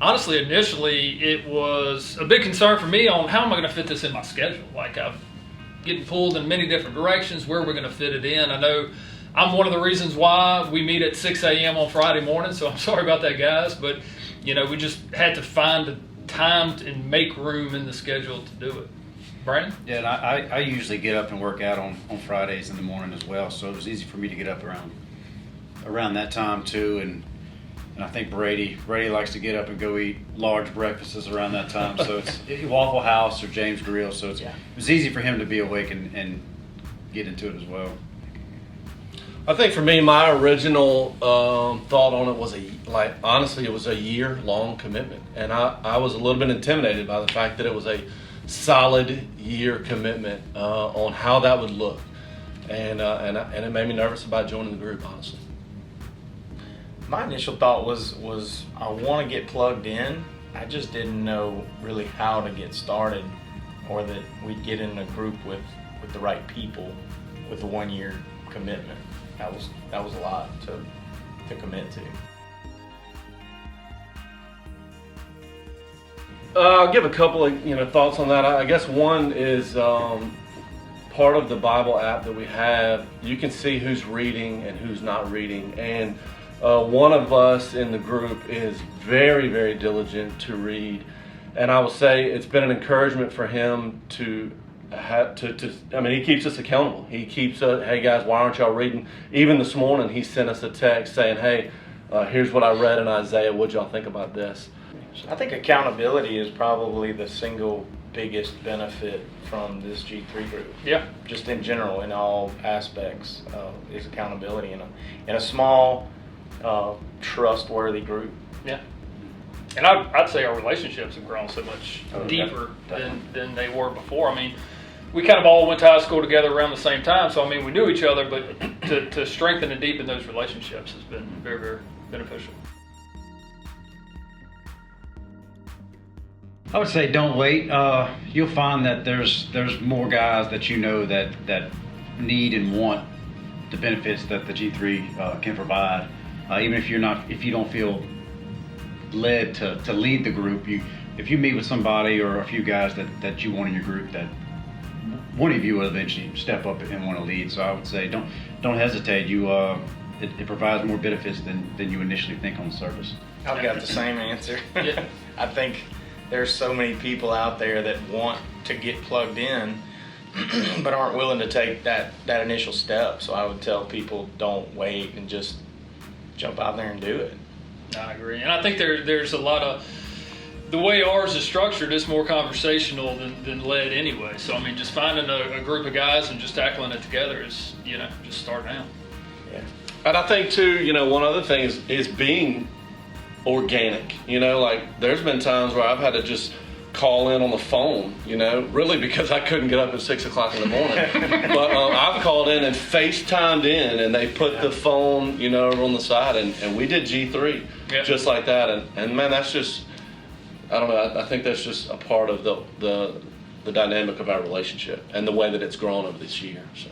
honestly, initially, it was a big concern for me on how am I going to fit this in my schedule. Like, I'm getting pulled in many different directions. Where we're going to fit it in. I know I'm one of the reasons why we meet at 6 a.m. on Friday morning, so I'm sorry about that, guys. But, we just had to find the time and make room in the schedule to do it. Brandon? Yeah, and I usually get up and work out on Fridays in the morning as well, so it was easy for me to get up around that time too. And I think Brady likes to get up and go eat large breakfasts around that time. So it's Waffle House or James Grill. So it was easy for him to be awake and get into it as well. I think for me, my original thought on it was honestly, it was a year-long commitment, and I was a little bit intimidated by the fact that it was a solid year commitment on how that would look, and it made me nervous about joining the group, honestly. My initial thought was I want to get plugged in. I just didn't know really how to get started, or that we'd get in a group with the right people with a 1 year commitment. That was a lot to commit to. I'll give a couple of thoughts on that. I guess one is part of the Bible app that we have. You can see who's reading and who's not reading, and one of us in the group is very, very diligent to read, and I will say it's been an encouragement for him to have to. I mean, he keeps us accountable. He keeps us. Hey guys, why aren't y'all reading? Even this morning, he sent us a text saying, "Hey, here's what I read in Isaiah. What'd y'all think about this?" I think accountability is probably the single biggest benefit from this G3 group. Yeah. Just in general, in all aspects, is accountability in a small, trustworthy group. Yeah. And I'd say our relationships have grown so much deeper definitely. than they were before. I mean, we kind of all went to high school together around the same time, so I mean, we knew each other, but to strengthen and deepen those relationships has been very, very beneficial. I would say don't wait. You'll find that there's more guys that that need and want the benefits that the G3 can provide. Even if you don't feel led to lead the group, if you meet with somebody or a few guys that you want in your group, that one of you will eventually step up and want to lead. So I would say don't hesitate. It provides more benefits than you initially think on the surface. I've got the same answer. Yeah. I think there's so many people out there that want to get plugged in but aren't willing to take that initial step. So I would tell people, don't wait and just jump out there and do it. I agree. And I think there's a lot of, the way ours is structured, it's more conversational than led anyway. So, I mean, just finding a group of guys and just tackling it together is, just start now. Yeah. And I think too, one other thing is being organic. Like there's been times where I've had to just call in on the phone, really because I couldn't get up at 6 o'clock in the morning. But I've called in and FaceTimed in, and they put the phone, on the side, and we did G3 just like that. And man, that's just, I don't know. I think that's just a part of the dynamic of our relationship and the way that it's grown over this year. So.